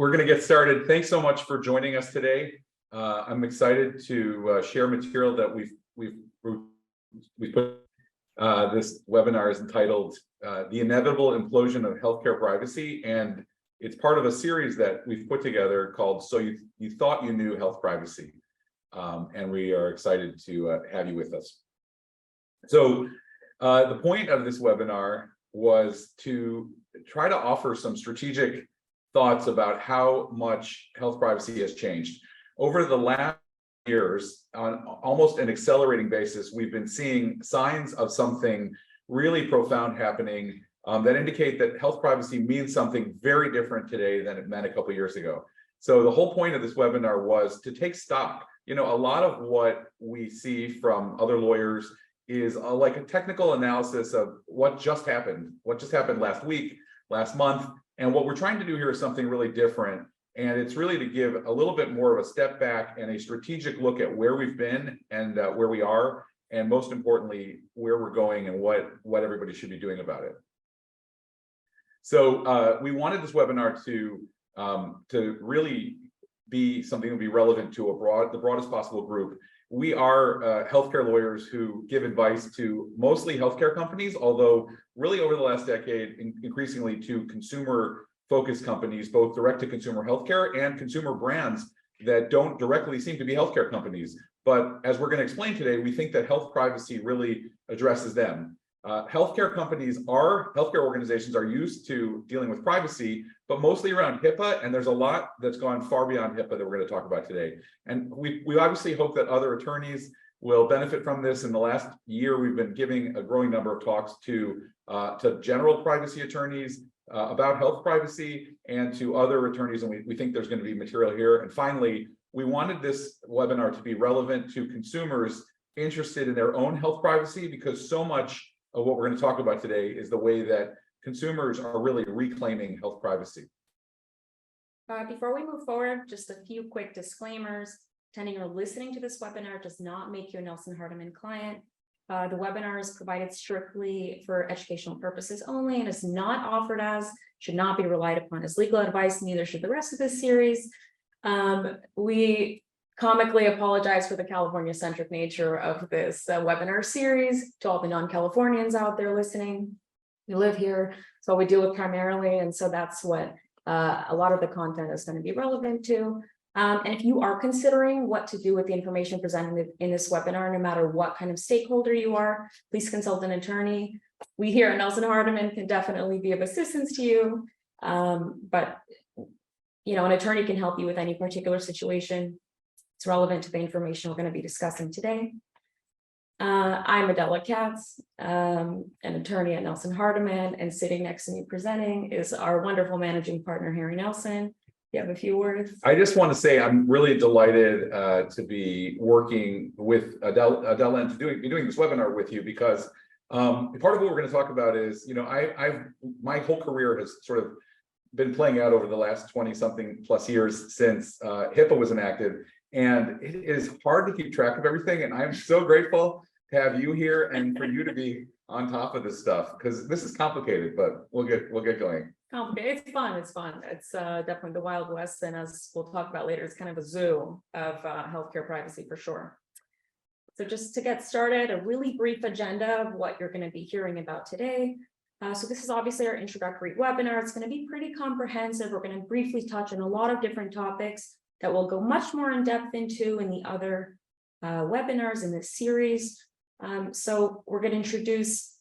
we're going to get started. Thanks so much for joining us today. I'm excited to share material that we've put. This webinar is entitled "The Inevitable Implosion of Healthcare Privacy," and it's part of a series that we've put together called "So You Thought You Knew Health Privacy," and we are excited to have you with us. So the point of this webinar was to try to offer some strategic thoughts about how much health privacy has changed. Over the last years, on almost an accelerating basis, we've been seeing signs of something really profound happening that indicate that health privacy means something very different today than it meant a couple of years ago. So the whole point of this webinar was to take stock. You know, a lot of what we see from other lawyers is like a technical analysis of what just happened last week, last month. And what we're trying to do here is something really different. And it's really to give a little bit more of a step back and a strategic look at where we've been and where we are, and most importantly, where we're going and what everybody should be doing about it. So we wanted this webinar to really be something that would be relevant to the broadest possible group. We are healthcare lawyers who give advice to mostly healthcare companies, although really over the last decade, increasingly to consumer-focused companies, both direct-to-consumer healthcare and consumer brands that don't directly seem to be healthcare companies. But as we're going to explain today, we think that health privacy really addresses them. Healthcare organizations are used to dealing with privacy, but mostly around HIPAA, and there's a lot that's gone far beyond HIPAA that we're going to talk about today. And we obviously hope that other attorneys will benefit from this. In the last year, we've been giving a growing number of talks to general privacy attorneys about health privacy and to other attorneys, and we think there's going to be material here. And finally, we wanted this webinar to be relevant to consumers interested in their own health privacy, because so much of what we're going to talk about today is the way that consumers are really reclaiming health privacy. Before we move forward, just a few quick disclaimers. Attending or listening to this webinar does not make you a Nelson Hardiman client. The webinar is provided strictly for educational purposes only and is not offered as, should not be relied upon as legal advice, neither should the rest of this series. We comically apologize for the California-centric nature of this webinar series. To all the non-Californians out there listening, we live here, so we deal with primarily, and so that's what a lot of the content is going to be relevant to. And if you are considering what to do with the information presented in this webinar, no matter what kind of stakeholder you are, please consult an attorney. We here at Nelson Hardiman can definitely be of assistance to you, but you know, an attorney can help you with any particular situation. It's relevant to the information we're going to be discussing today. I'm Adella Katz, an attorney at Nelson Hardiman, and sitting next to me presenting is our wonderful managing partner, Harry Nelson. You have a few words? I just want to say I'm really delighted to be working with Adella and to be doing this webinar with you, because part of what we're going to talk about is, you know, my whole career has sort of been playing out over the last 20-something plus years since HIPAA was enacted. And it is hard to keep track of everything. And I'm so grateful to have you here and for you to be on top of this stuff, because this is complicated, but we'll get going. Complicated. It's fun. It's fun. It's definitely the Wild West. And as we'll talk about later, it's kind of a zoo of healthcare privacy for sure. So just to get started, a really brief agenda of what you're going to be hearing about today. So this is obviously our introductory webinar. It's going to be pretty comprehensive. We're going to briefly touch on a lot of different topics that we'll go much more in depth into in the other webinars in this series. So we're going to introduce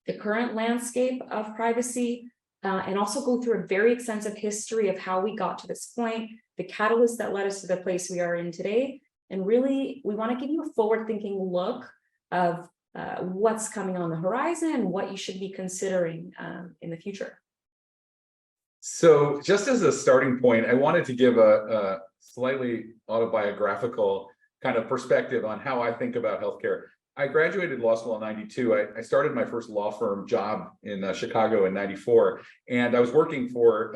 the current landscape of privacy and also go through a very extensive history of how we got to this point, the catalyst that led us to the place we are in today. And really, we want to give you a forward-thinking look of what's coming on the horizon and what you should be considering in the future. So just as a starting point, I wanted to give a slightly autobiographical kind of perspective on how I think about healthcare. I graduated law school in '92. I started my first law firm job in Chicago in '94, and I was working for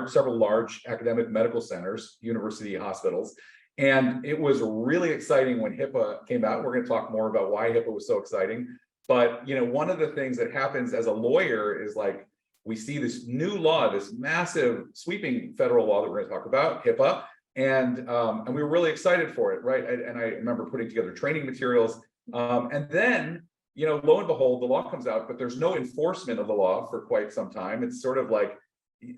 several large academic medical centers, university hospitals. And it was really exciting when HIPAA came out. We're going to talk more about why HIPAA was so exciting. But you know, one of the things that happens as a lawyer is like, we see this new law, this massive sweeping federal law that we're going to talk about, HIPAA, and we were really excited for it, right? And I remember putting together training materials, and then, you know, lo and behold, the law comes out, but there's no enforcement of the law for quite some time. It's sort of like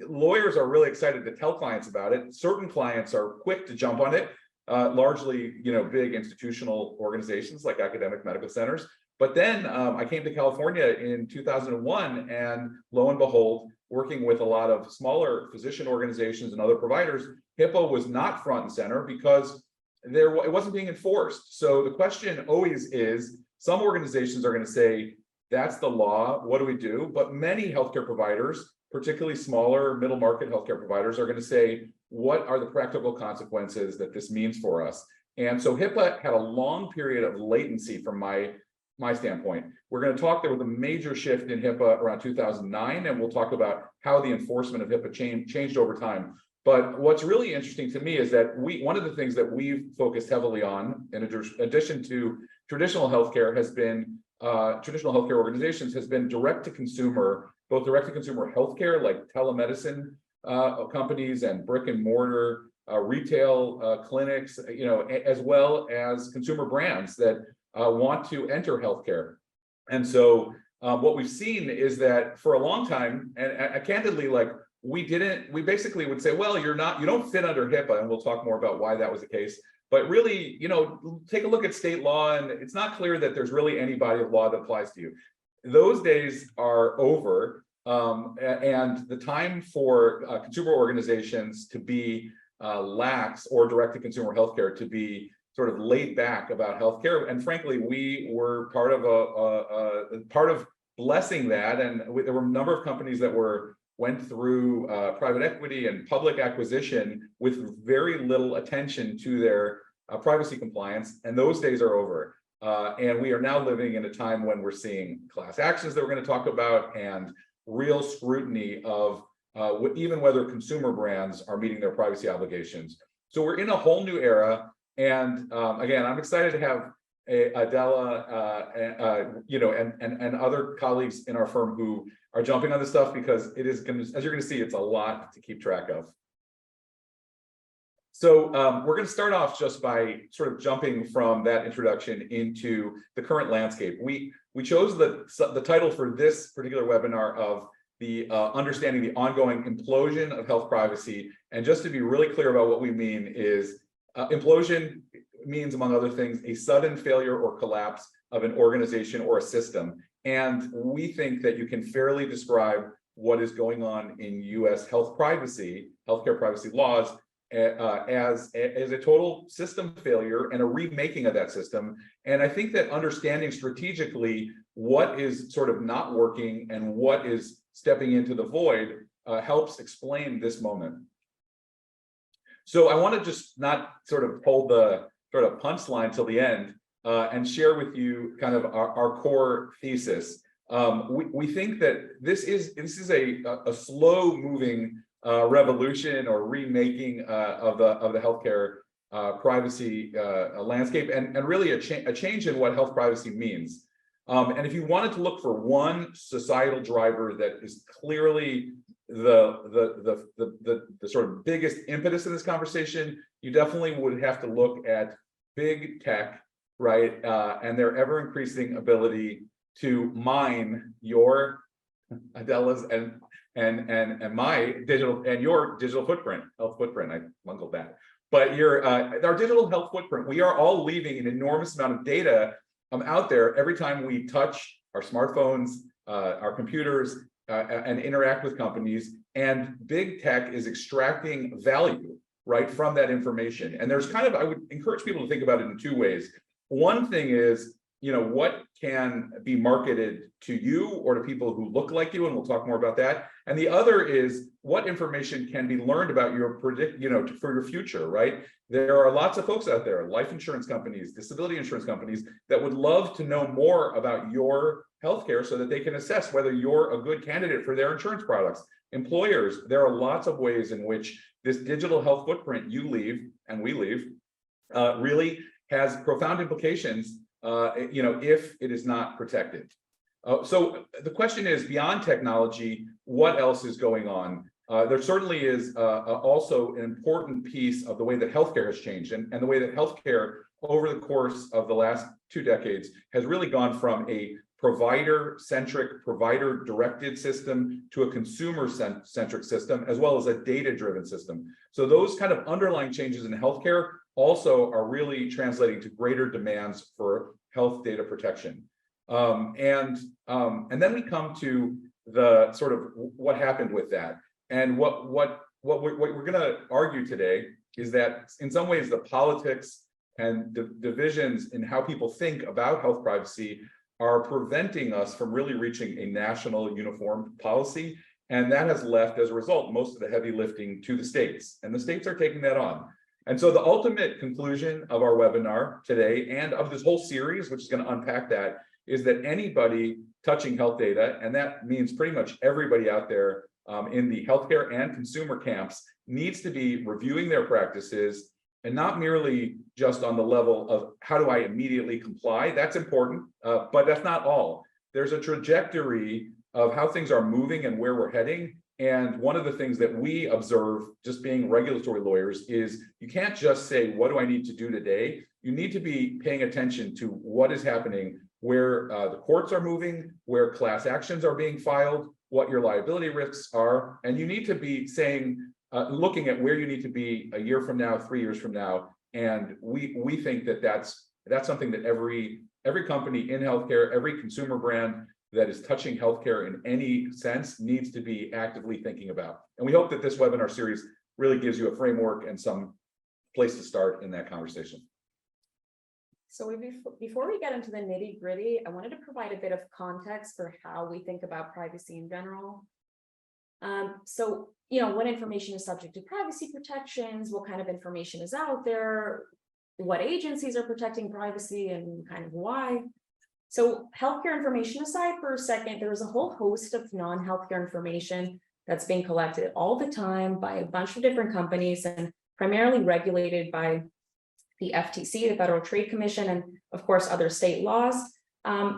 lawyers are really excited to tell clients about it. Certain clients are quick to jump on it, largely, you know, big institutional organizations like academic medical centers. But then I came to California in 2001, and lo and behold, working with a lot of smaller physician organizations and other providers, HIPAA was not front and center because it wasn't being enforced. So the question always is, some organizations are going to say, that's the law, what do we do? But many healthcare providers, particularly smaller middle market healthcare providers, are going to say, what are the practical consequences that this means for us? And so HIPAA had a long period of latency from my standpoint. We're going to talk, there was a major shift in HIPAA around 2009, and we'll talk about how the enforcement of HIPAA changed over time. But what's really interesting to me is that one of the things that we've focused heavily on, in addition to traditional healthcare, has been traditional healthcare organizations, has been direct to consumer, both direct to consumer healthcare like telemedicine companies and brick and mortar retail clinics, you know, as well as consumer brands that want to enter healthcare. And so what we've seen is that for a long time, and candidly, like we basically would say, well, you don't fit under HIPAA, and we'll talk more about why that was the case. But really, you know, take a look at state law, and it's not clear that there's really any body of law that applies to you. Those days are over, and the time for consumer organizations to be lax, or direct-to-consumer healthcare to be sort of laid back about healthcare. And frankly, we were part of blessing that. And there were a number of companies that went through private equity and public acquisition with very little attention to their privacy compliance. And those days are over. And we are now living in a time when we're seeing class actions that we're going to talk about, and real scrutiny of even whether consumer brands are meeting their privacy obligations. So we're in a whole new era. And again, I'm excited to have Adella, you know, and other colleagues in our firm who are jumping on this stuff, because it is going to, as you're going to see, it's a lot to keep track of. So we're going to start off just by sort of jumping from that introduction into the current landscape. We chose the title for this particular webinar of the understanding the ongoing implosion of health privacy. And just to be really clear about what we mean is implosion means, among other things, a sudden failure or collapse of an organization or a system. And we think that you can fairly describe what is going on in US healthcare privacy laws as a total system failure and a remaking of that system. And I think that understanding strategically what is sort of not working and what is stepping into the void helps explain this moment. So I want to just not sort of hold the sort of punchline till the end and share with you kind of our core thesis. We think that this is a slow moving revolution or remaking of the healthcare privacy landscape, and really a change in what health privacy means. And if you wanted to look for one societal driver that is clearly the sort of biggest impetus in this conversation, you definitely would have to look at big tech, right? And their ever increasing ability to mine your Adella's and my digital and your digital footprint, health footprint. I bungled that, but our digital health footprint. We are all leaving an enormous amount of data out there every time we touch our smartphones, our computers, and interact with companies. And big tech is extracting value, right, from that information. And there's kind of, I would encourage people to think about it in two ways. One thing is, you know, what can be marketed to you or to people who look like you, and we'll talk more about that. And the other is what information can be learned about your for your future, right? There are lots of folks out there, life insurance companies, disability insurance companies, that would love to know more about your healthcare so that they can assess whether you're a good candidate for their insurance products. Employers, there are lots of ways in which this digital health footprint you leave and we leave really has profound implications, if it is not protected. So the question is, beyond technology, what else is going on. There certainly is also an important piece of the way that healthcare has changed, and the way that healthcare over the course of the last 2 decades has really gone from a provider-centric, provider-directed system to a consumer-centric system, as well as a data-driven system. So those kind of underlying changes in healthcare also are really translating to greater demands for health data protection. And then we come to the sort of what happened with that. And what we're going to argue today is that in some ways the politics and the divisions in how people think about health privacy are preventing us from really reaching a national uniform policy. And that has left, as a result, most of the heavy lifting to the states. And the states are taking that on. And so the ultimate conclusion of our webinar today and of this whole series, which is going to unpack that, is that anybody touching health data, and that means pretty much everybody out there in the healthcare and consumer camps, needs to be reviewing their practices, and not merely just on the level of how do I immediately comply. That's important, but that's not all. There's a trajectory of how things are moving and where we're heading. And one of the things that we observe, just being regulatory lawyers, is you can't just say, what do I need to do today? You need to be paying attention to what is happening, where the courts are moving, where class actions are being filed, what your liability risks are. And you need to be saying, looking at where you need to be a year from now, 3 years from now. And we think that that's something that every company in healthcare, every consumer brand that is touching healthcare in any sense needs to be actively thinking about. And we hope that this webinar series really gives you a framework and some place to start in that conversation. So before we get into the nitty-gritty, I wanted to provide a bit of context for how we think about privacy in general. So, what information is subject to privacy protections, what kind of information is out there, what agencies are protecting privacy, and kind of why. So healthcare information aside for a second, there's a whole host of non-healthcare information that's being collected all the time by a bunch of different companies and primarily regulated by the FTC, the Federal Trade Commission, and of course, other state laws,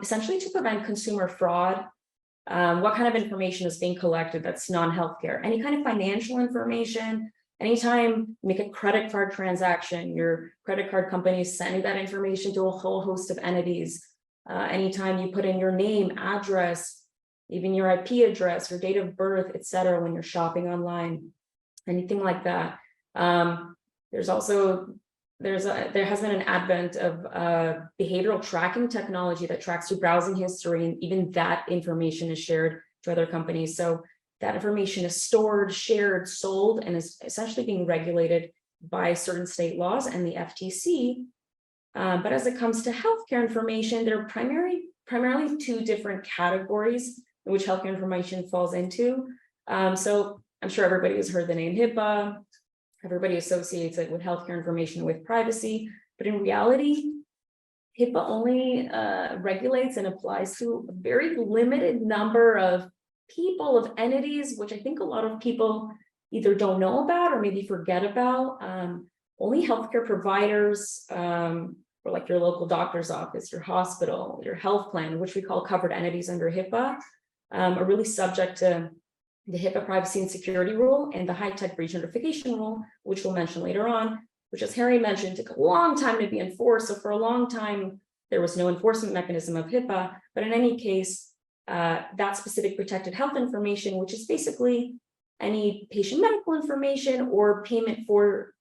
essentially to prevent consumer fraud. What kind of information is being collected that's non-healthcare? Any kind of financial information, anytime you make a credit card transaction, your credit card company is sending that information to a whole host of entities. Anytime you put in your name, address, even your IP address, your date of birth, etc., when you're shopping online, anything like that. There has been an advent of behavioral tracking technology that tracks your browsing history, and even that information is shared to other companies. So that information is stored, shared, sold, and is essentially being regulated by certain state laws and the FTC. But as it comes to healthcare information, there are primarily 2 different categories in which healthcare information falls into. So I'm sure everybody has heard the name HIPAA. Everybody associates it with healthcare information with privacy, but in reality, HIPAA only regulates and applies to a very limited number of people, of entities, which I think a lot of people either don't know about or maybe forget about. Only healthcare providers, or like your local doctor's office, your hospital, your health plan, which we call covered entities under HIPAA, are really subject to the HIPAA privacy and security rule and the high-tech breach notification rule, which we'll mention later on, which, as Harry mentioned, took a long time to be enforced. So for a long time, there was no enforcement mechanism of HIPAA. But in any case, that specific protected health information, which is basically any patient medical information or payment for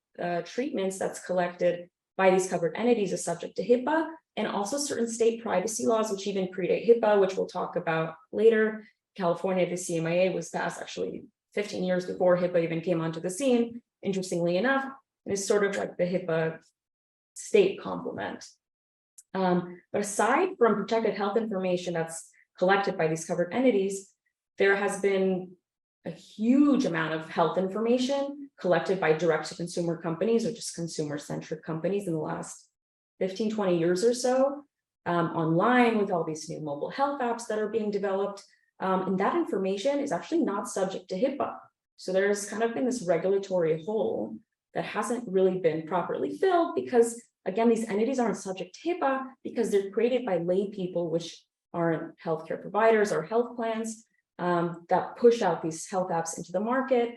treatments that's collected by these covered entities, is subject to HIPAA, and also certain state privacy laws, which even predate HIPAA, which we'll talk about later. California, the CMIA was passed actually 15 years before HIPAA even came onto the scene, interestingly enough, and it's sort of like the HIPAA state complement. But aside from protected health information that's collected by these covered entities, there has been a huge amount of health information collected by direct-to-consumer companies, or just consumer-centric companies, in the last 15, 20 years or so, online with all these new mobile health apps that are being developed. And that information is actually not subject to HIPAA. So there's kind of been this regulatory hole that hasn't really been properly filled because, again, these entities aren't subject to HIPAA because they're created by lay people, which aren't healthcare providers or health plans. that push out these health apps into the market.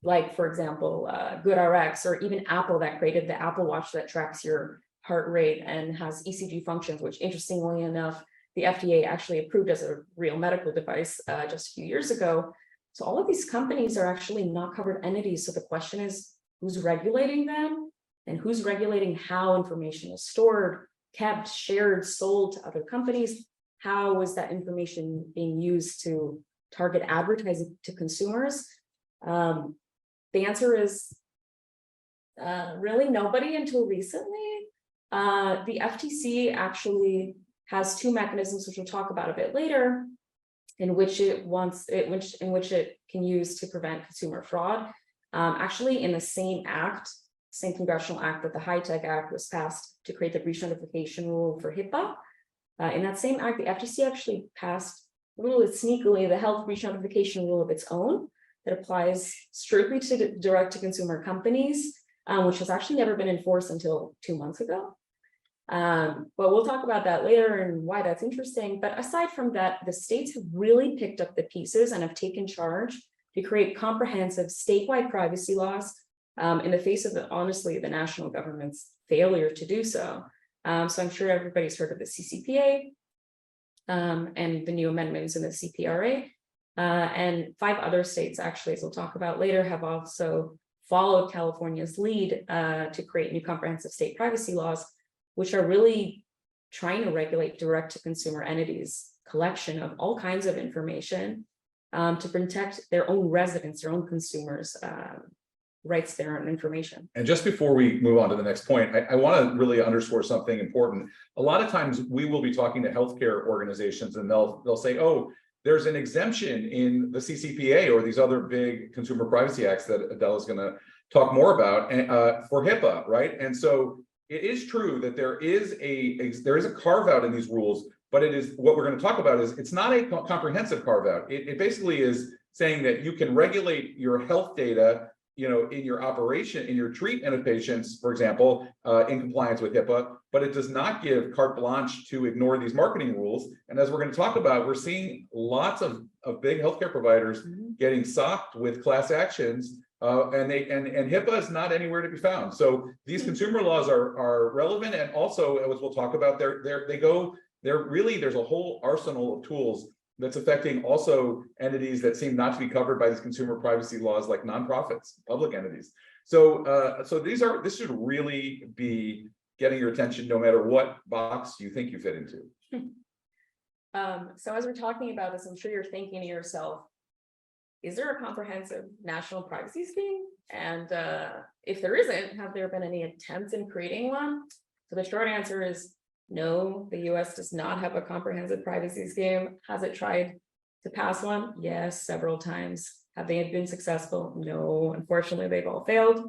Like, for example, GoodRx, or even Apple that created the Apple Watch that tracks your heart rate and has ECG functions, which interestingly enough, the FDA actually approved as a real medical device just a few years ago. So all of these companies are actually not covered entities. So the question is, who's regulating them and who's regulating how information is stored, kept, shared, sold to other companies? How is that information being used to target advertising to consumers? The answer is really nobody until recently. The FTC actually has two mechanisms, which we'll talk about a bit later, in which it can use to prevent consumer fraud. Actually, in the same act, same congressional act that the HITECH Act was passed to create the breach notification rule for HIPAA. In that same act, the FTC actually passed a little bit sneakily the health breach notification rule of its own that applies strictly to direct-to-consumer companies, which has actually never been enforced until 2 months ago. But we'll talk about that later and why that's interesting. But aside from that, the states have really picked up the pieces and have taken charge to create comprehensive statewide privacy laws in the face of, honestly, the national government's failure to do so. So I'm sure everybody's heard of the CCPA and the new amendments in the CPRA. And 5 other states, actually, as we'll talk about later, have also followed California's lead to create new comprehensive state privacy laws, which are really trying to regulate direct-to-consumer entities' collection of all kinds of information to protect their own residents, their own consumers' rights to their own information. And just before we move on to the next point, I want to really underscore something important. A lot of times we will be talking to healthcare organizations and they'll say, oh, there's an exemption in the CCPA or these other big consumer privacy acts that Adella is going to talk more about for HIPAA, right? And so it is true that there is a carve out in these rules, but it is what we're going to talk about is it's not a comprehensive carve out. It basically is saying that you can regulate your health data, you know, in your operation, in your treatment of patients, for example, in compliance with HIPAA, but it does not give carte blanche to ignore these marketing rules. And as we're going to talk about, we're seeing lots of big healthcare providers getting socked with class actions, and HIPAA is not anywhere to be found. So these consumer laws are relevant, and also, as we'll talk about, there's a whole arsenal of tools that's affecting also entities that seem not to be covered by these consumer privacy laws, like nonprofits, public entities. So this should really be getting your attention no matter what box you think you fit into. So as we're talking about this, I'm sure you're thinking to yourself, is there a comprehensive national privacy scheme? And if there isn't, have there been any attempts in creating one? So the short answer is no, the US does not have a comprehensive privacy scheme. Has it tried to pass one? Yes, several times. Have they been successful? No, unfortunately, they've all failed.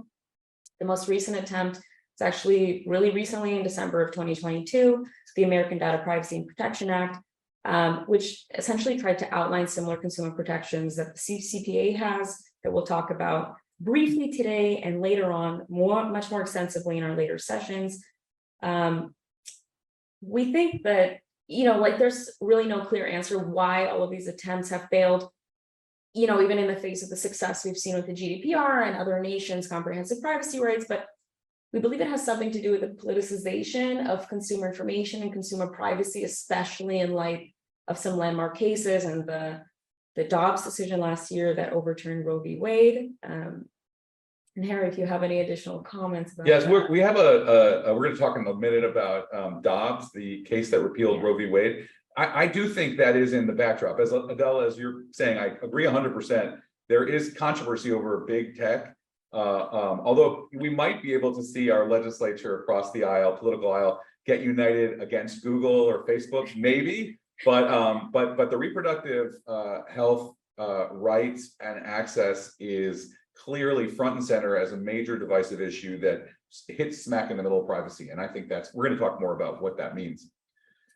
The most recent attempt is actually really recently in December of 2022, the American Data Privacy and Protection Act, which essentially tried to outline similar consumer protections that the CCPA has, that we'll talk about briefly today and later on, much more extensively in our later sessions. We think that, there's really no clear answer why all of these attempts have failed, even in the face of the success we've seen with the GDPR and other nations' comprehensive privacy rights. But we believe it has something to do with the politicization of consumer information and consumer privacy, especially in light of some landmark cases and the Dobbs decision last year that overturned Roe v. Wade. And Harry, if you have any additional comments about yes, that. we have we're going to talk in a minute about Dobbs, the case that repealed Roe v. Wade. I do think that is in the backdrop. As Adella, as you're saying, I agree 100%. There is controversy over big tech, although we might be able to see our legislature across the aisle, political aisle, get united against Google or Facebook, maybe. But the reproductive health rights and access is clearly front and center as a major divisive issue that hits smack in the middle of privacy. And I think we're going to talk more about what that means.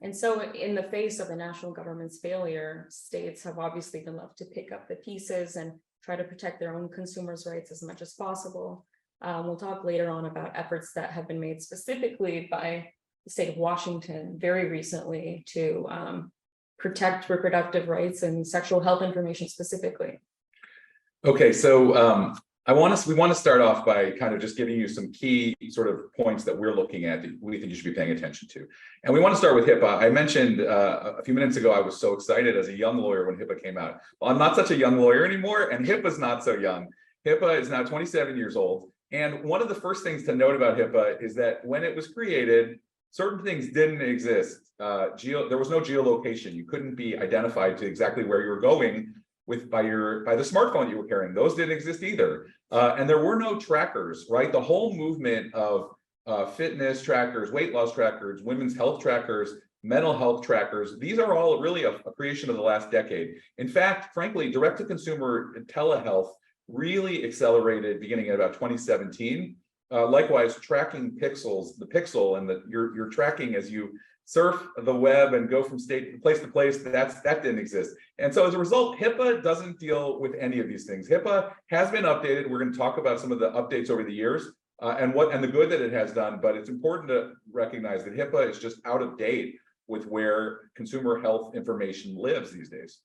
And so in the face of the national government's failure, states have obviously been left to pick up the pieces and try to protect their own consumers' rights as much as possible. We'll talk later on about efforts that have been made specifically by the state of Washington very recently to protect reproductive rights and sexual health information specifically? Okay, so we want to start off by kind of just giving you some key sort of points that we're looking at that we think you should be paying attention to. And we want to start with HIPAA. I mentioned a few minutes ago, I was so excited as a young lawyer when HIPAA came out. Well, I'm not such a young lawyer anymore, and HIPAA's not so young. HIPAA is now 27 years old. And one of the first things to note about HIPAA is that when it was created, certain things didn't exist. There was no geolocation. You couldn't be identified to exactly where you were going by the smartphone you were carrying. Those didn't exist either. And there were no trackers, right? The whole movement of fitness trackers, weight loss trackers, women's health trackers, mental health trackers, these are all really a creation of the last decade. In fact, frankly, direct-to-consumer telehealth really accelerated beginning at about 2017. Likewise, tracking pixels, the pixel and you're tracking as you surf the web and go from place to place, that didn't exist. And so as a result, HIPAA doesn't deal with any of these things. HIPAA has been updated. We're going to talk about some of the updates over the years and the good that it has done, but it's important to recognize that HIPAA is just out of date with where consumer health information lives these days.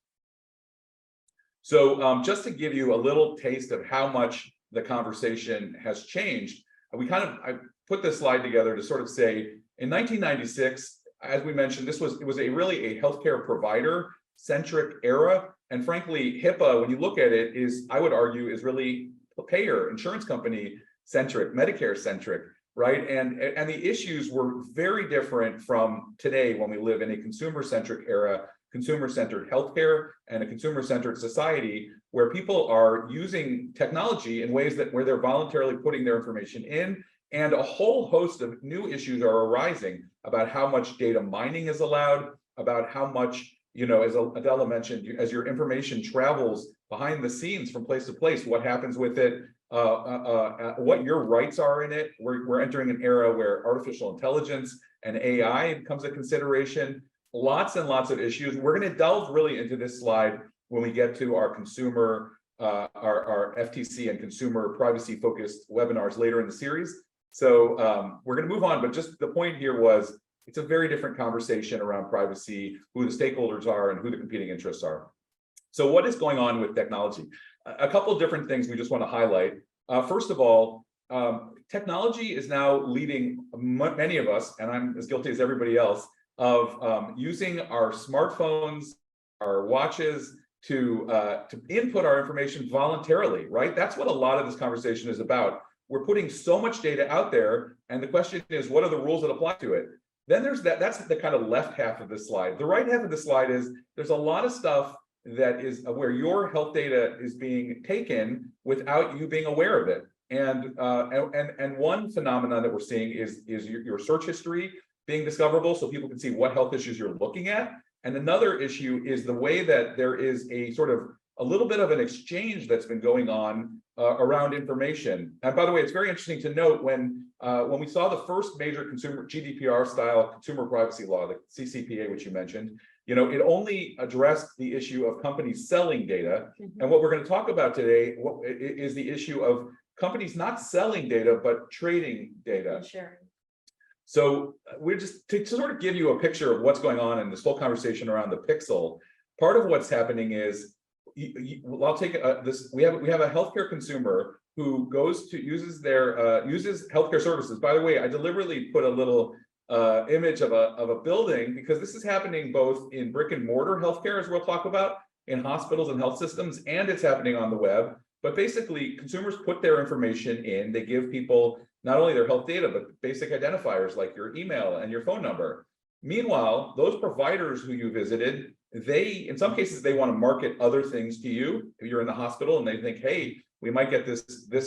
So just to give you a little taste of how much the conversation has changed, I put this slide together to sort of say, in 1996, as we mentioned, it was really a healthcare provider-centric era. And frankly, HIPAA, when you look at it, I would argue, is really payer, insurance company centric, Medicare centric, right? And the issues were very different from today when we live in a consumer-centric era, consumer-centered healthcare, and a consumer-centered society where people are using technology in ways where they're voluntarily putting their information in, and a whole host of new issues are arising about how much data mining is allowed, about how much, as Adella mentioned, as your information travels behind the scenes from place to place, what happens with it, what your rights are in it. We're entering an era where artificial intelligence and AI becomes a consideration. Lots and lots of issues. We're going to delve really into this slide when we get to our consumer, our FTC and consumer privacy focused webinars later in the series. So we're going to move on, but just the point here was it's a very different conversation around privacy, who the stakeholders are and who the competing interests are. So what is going on with technology? A couple of different things we just want to highlight. First of all, technology is now leading many of us, and I'm as guilty as everybody else, of using our smartphones, our watches to input our information voluntarily, right? That's what a lot of this conversation is about. We're putting so much data out there, and the question is, what are the rules that apply to it? Then there's that's the kind of left half of the slide. The right half of the slide is there's a lot of stuff that is where your health data is being taken without you being aware of it. And one phenomenon that we're seeing is your search history being discoverable, so people can see what health issues you're looking at. And another issue is the way that there is a sort of a little bit of an exchange that's been going on around information. And by the way, it's very interesting to note when we saw the first major consumer GDPR style consumer privacy law, the CCPA, which you mentioned, it only addressed the issue of companies selling data. And what we're going to talk about today is the issue of companies not selling data, but trading data. Sure. So we're just to sort of give you a picture of what's going on in this whole conversation around the pixel. Part of what's happening is, I'll take this. We have a healthcare consumer who uses healthcare services. By the way, I deliberately put a little image of a building because this is happening both in brick and mortar healthcare, as we'll talk about, in hospitals and health systems, and it's happening on the web. But basically, consumers put their information in. They give people not only their health data, but basic identifiers like your email and your phone number. Meanwhile, those providers who you visited, in some cases, they want to market other things to you. If you're in the hospital and they think, hey, we might get this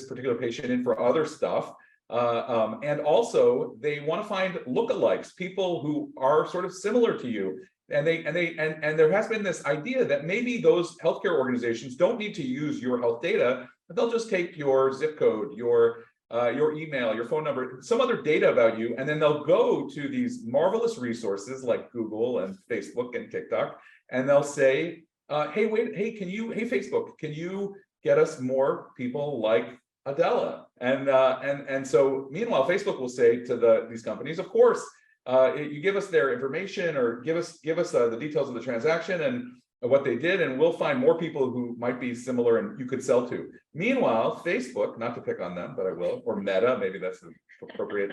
particular patient in for other stuff. And also they want to find lookalikes, people who are sort of similar to you. And there has been this idea that maybe those healthcare organizations don't need to use your health data, but they'll just take your zip code, your email, your phone number, some other data about you, and then they'll go to these marvelous resources like Google and Facebook and TikTok, and they'll say, hey Facebook, can you get us more people like Adella? And so meanwhile, Facebook will say to these companies, of course, you give us their information or give us the details of the transaction and what they did, and we'll find more people who might be similar and you could sell to. Meanwhile, Facebook, not to pick on them, but I will, or Meta, maybe that's the appropriate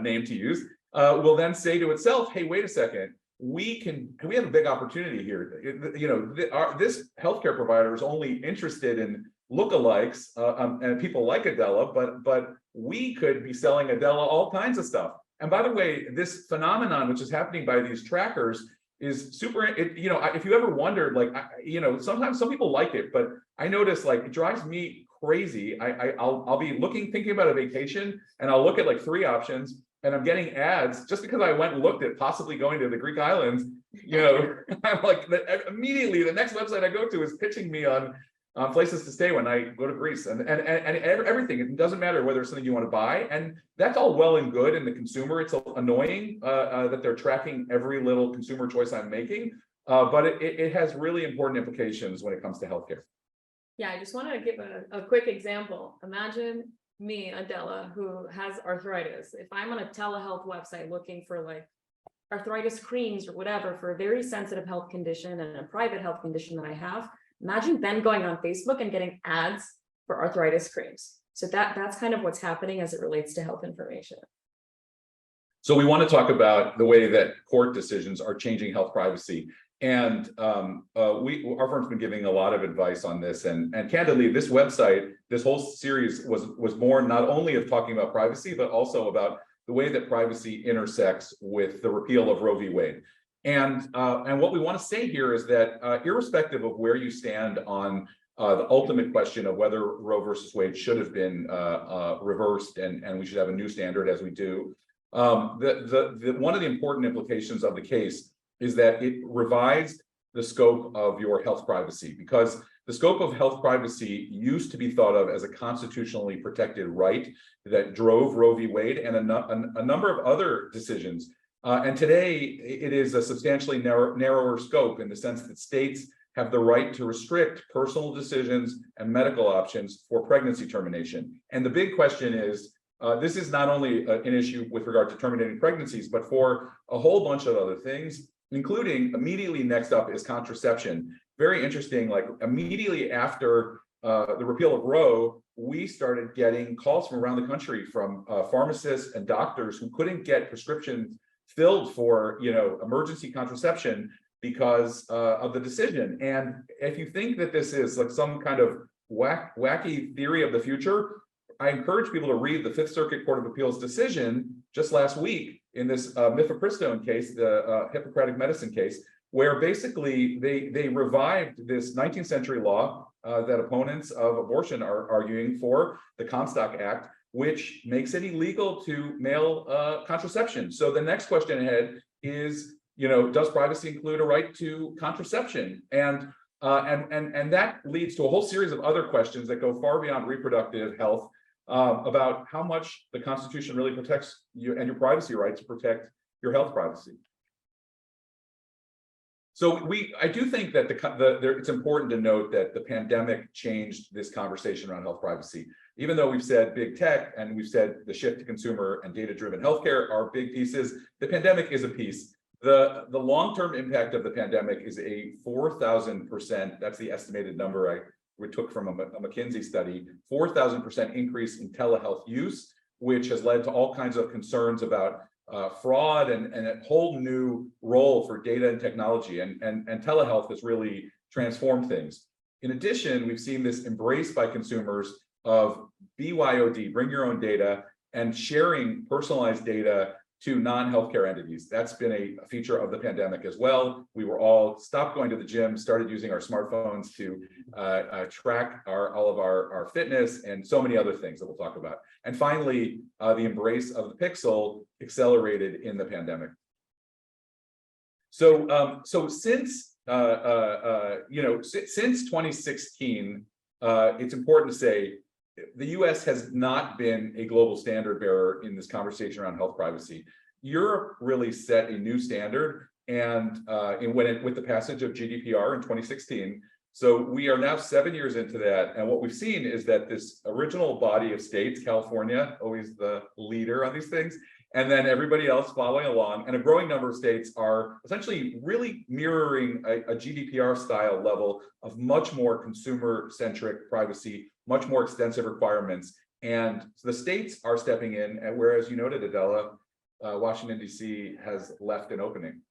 name to use, will then say to itself, hey, wait a second, we have a big opportunity here. This healthcare provider is only interested in lookalikes and people like Adella, but we could be selling Adella all kinds of stuff. And by the way, this phenomenon, which is happening by these trackers, is super. If you ever wondered, sometimes some people like it, but I notice it drives me crazy. I'll be thinking about a vacation, and I'll look at 3 options, and I'm getting ads just because I went and looked at possibly going to the Greek islands. I'm immediately the next website I go to is pitching me on places to stay when I go to Greece, and everything. It doesn't matter whether it's something you want to buy, and that's all well and good. And the consumer, it's annoying that they're tracking every little consumer choice I'm making, but it has really important implications when it comes to healthcare. Yeah, I just want to give a quick example. Imagine me, Adella, who has arthritis. If I'm on a telehealth website looking for arthritis creams or whatever for a very sensitive health condition and a private health condition that I have, imagine then going on Facebook and getting ads for arthritis creams. So that's kind of what's happening as it relates to health information. So we want to talk about the way that court decisions are changing health privacy. And our firm's been giving a lot of advice on this. And candidly, this website, this whole series was born not only of talking about privacy, but also about the way that privacy intersects with the repeal of Roe v. Wade. And what we want to say here is that irrespective of where you stand on the ultimate question of whether Roe versus Wade should have been reversed and we should have a new standard as we do, one of the important implications of the case is that it revised the scope of your health privacy, because the scope of health privacy used to be thought of as a constitutionally protected right that drove Roe v. Wade and a number of other decisions. And today, it is a substantially narrower scope in the sense that states have the right to restrict personal decisions and medical options for pregnancy termination. And the big question is, this is not only an issue with regard to terminating pregnancies, but for a whole bunch of other things, including immediately next up is contraception. Very interesting, immediately after the repeal of Roe, we started getting calls from around the country from pharmacists and doctors who couldn't get prescriptions filled for emergency contraception because of the decision. And if you think that this is some kind of wacky theory of the future, I encourage people to read the Fifth Circuit Court of Appeals decision just last week in this mifepristone case, the Hippocratic medicine case, where basically they revived this 19th century law that opponents of abortion are arguing for, the Comstock Act, which makes it illegal to mail contraception. So the next question ahead is, does privacy include a right to contraception? And that leads to a whole series of other questions that go far beyond reproductive health, about how much the Constitution really protects you and your privacy rights to protect your health privacy. So I do think that it's important to note that the pandemic changed this conversation around health privacy. Even though we've said big tech and we've said the shift to consumer and data-driven healthcare are big pieces, the pandemic is a piece. The long-term impact of the pandemic is a 4,000%, that's the estimated number we took from a McKinsey study, 4,000% increase in telehealth use, which has led to all kinds of concerns about fraud and a whole new role for data and technology. And telehealth has really transformed things. In addition, we've seen this embrace by consumers of BYOD, bring your own data, and sharing personalized data to non-healthcare entities. That's been a feature of the pandemic as well. We were all stopped going to the gym, started using our smartphones to track all of our fitness and so many other things that we'll talk about. And finally, the embrace of the Pixel accelerated in the pandemic. So since 2016, it's important to say the US has not been a global standard bearer in this conversation around health privacy. Europe really set a new standard, and with the passage of GDPR in 2016. So we are now 7 years into that. And what we've seen is that this original body of states, California, always the leader on these things, and then everybody else following along, and a growing number of states are essentially really mirroring a GDPR style level of much more consumer-centric privacy, much more extensive requirements. And the states are stepping in, and whereas you noted, Adella, Washington, D.C. has left an opening.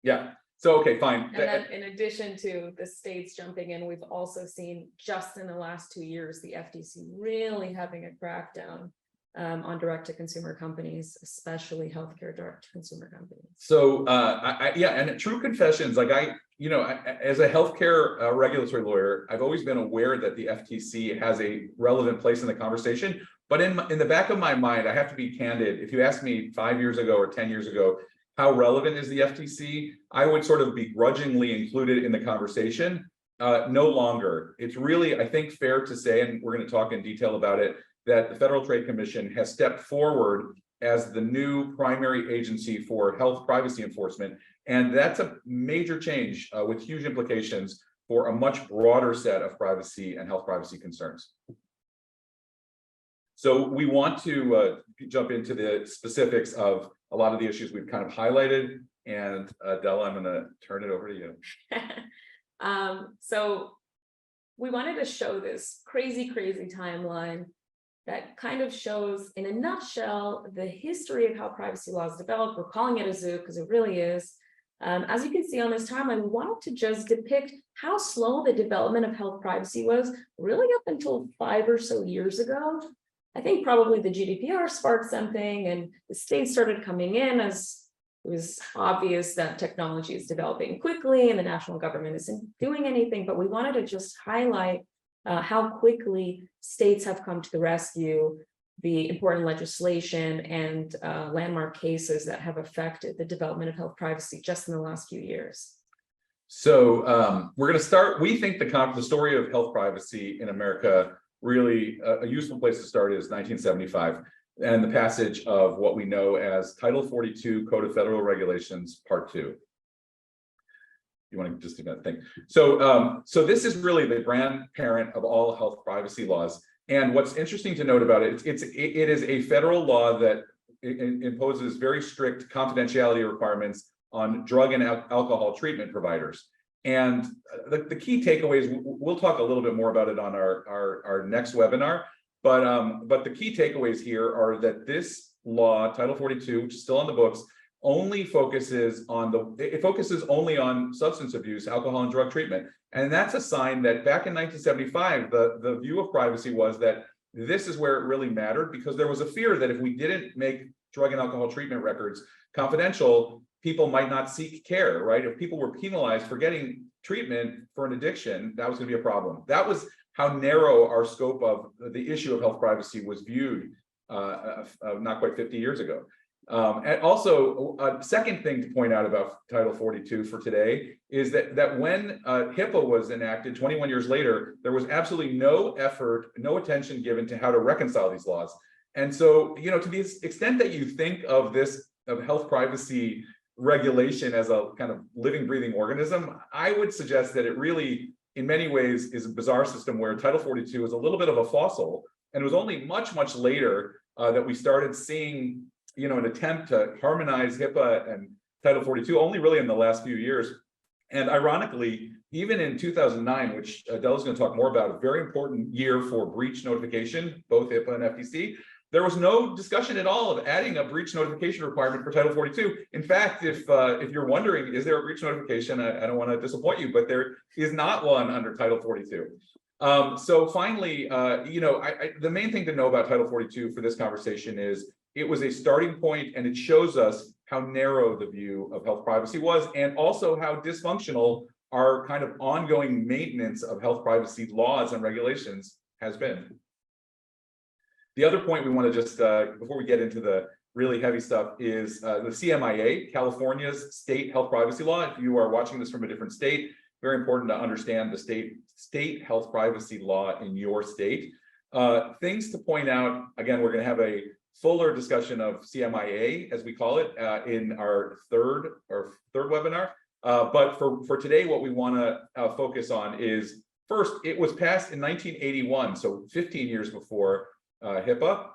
Yeah. So, okay, fine. And then in addition to the states jumping in, we've also seen just in the last 2 years, the FTC really having a crackdown on direct-to-consumer companies, especially healthcare direct-to-consumer companies. So, yeah, and true confessions, like as a healthcare regulatory lawyer, I've always been aware that the FTC has a relevant place in the conversation. But in the back of my mind, I have to be candid. If you asked me 5 years ago or 10 years ago, how relevant is the FTC? I would sort of begrudgingly include it in the conversation. No longer. It's really, I think, fair to say, and we're going to talk in detail about it, that the Federal Trade Commission has stepped forward as the new primary agency for health privacy enforcement. And that's a major change with huge implications for a much broader set of privacy and health privacy concerns. So we want to jump into the specifics of a lot of the issues we've kind of highlighted. And Adella, I'm going to turn it over to you. So we wanted to show this crazy timeline that kind of shows, in a nutshell, the history of how privacy laws developed. We're calling it a zoo because it really is. As you can see on this timeline, we wanted to just depict how slow the development of health privacy was, really up until 5 or so years ago. I think probably the GDPR sparked something, and the states started coming in as it was obvious that technology is developing quickly and the national government isn't doing anything. But we wanted to just highlight how quickly states have come to the rescue, the important legislation and landmark cases that have affected the development of health privacy just in the last few years. So we're going to start. We think the story of health privacy in America, really a useful place to start is 1975 and the passage of what we know as Title 42 Code of Federal Regulations, Part 2. You want to just do that thing. So, so this is really the grandparent of all health privacy laws. And what's interesting to note about it, it is a federal law that imposes very strict confidentiality requirements on drug and alcohol treatment providers. And the key takeaways, we'll talk a little bit more about it on our next webinar. But the key takeaways here are that this law, Title 42, which is still on the books, only focuses only on substance abuse, alcohol and drug treatment. And that's a sign that back in 1975, the view of privacy was that this is where it really mattered, because there was a fear that if we didn't make drug and alcohol treatment records confidential, people might not seek care, right? If people were penalized for getting treatment for an addiction, that was going to be a problem. That was how narrow our scope of the issue of health privacy was viewed not quite 50 years ago. And also, a second thing to point out about Title 42 for today is that when HIPAA was enacted 21 years later, there was absolutely no effort, no attention given to how to reconcile these laws. And so, to the extent that you think of health privacy regulation as a kind of living, breathing organism, I would suggest that it really, in many ways, is a bizarre system where Title 42 is a little bit of a fossil. And it was only much, much later that we started seeing an attempt to harmonize HIPAA and Title 42 only really in the last few years. And ironically, even in 2009, which Adella's going to talk more about, a very important year for breach notification, both HIPAA and FTC, there was no discussion at all of adding a breach notification requirement for Title 42. In fact, if you're wondering, is there a breach notification? I don't want to disappoint you, but there is not one under Title 42. So finally, the main thing to know about Title 42 for this conversation is it was a starting point, and it shows us how narrow the view of health privacy was, and also how dysfunctional our kind of ongoing maintenance of health privacy laws and regulations has been. The other point we want to just, before we get into the really heavy stuff, is the CMIA, California's state health privacy law. If you are watching this from a different state, very important to understand the state health privacy law in your state. Things to point out, again, we're going to have a fuller discussion of CMIA, as we call it, in our third webinar. But for today, what we want to focus on is, first, it was passed in 1981, so 15 years before HIPAA.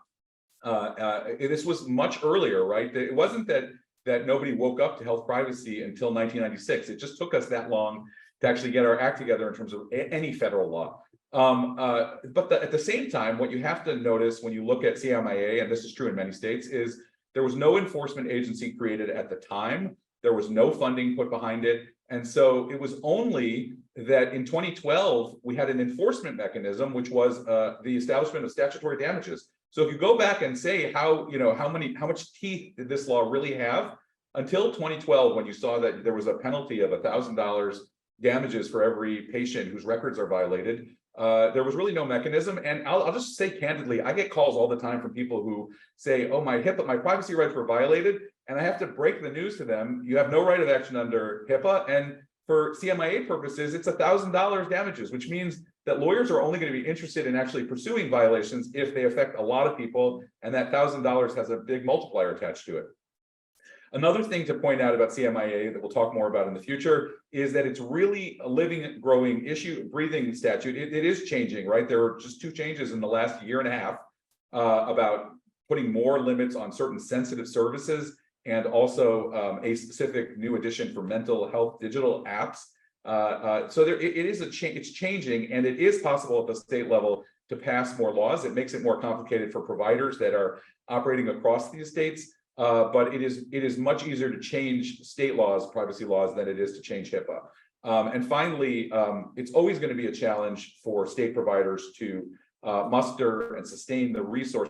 This was much earlier, right? It wasn't that nobody woke up to health privacy until 1996. It just took us that long to actually get our act together in terms of any federal law. But at the same time, what you have to notice when you look at CMIA, and this is true in many states, is there was no enforcement agency created at the time. There was no funding put behind it. And so it was only that in 2012, we had an enforcement mechanism, which was the establishment of statutory damages. So if you go back and say how much teeth did this law really have, until 2012, when you saw that there was a penalty of $1,000 damages for every patient whose records are violated, there was really no mechanism. And I'll just say candidly, I get calls all the time from people who say, oh, my privacy rights were violated. And I have to break the news to them. You have no right of action under HIPAA. And for CMIA purposes, it's $1,000 damages, which means that lawyers are only going to be interested in actually pursuing violations if they affect a lot of people. And that $1,000 has a big multiplier attached to it. Another thing to point out about CMIA that we'll talk more about in the future is that it's really a living, growing issue, breathing statute. It is changing, right? There were just 2 changes in the last year and a half about putting more limits on certain sensitive services, and also a specific new edition for mental health digital apps. So it's changing, and it is possible at the state level to pass more laws. It makes it more complicated for providers that are operating across these states. But it is much easier to change state laws, privacy laws, than it is to change HIPAA. And finally, it's always going to be a challenge for state providers to muster and sustain the resource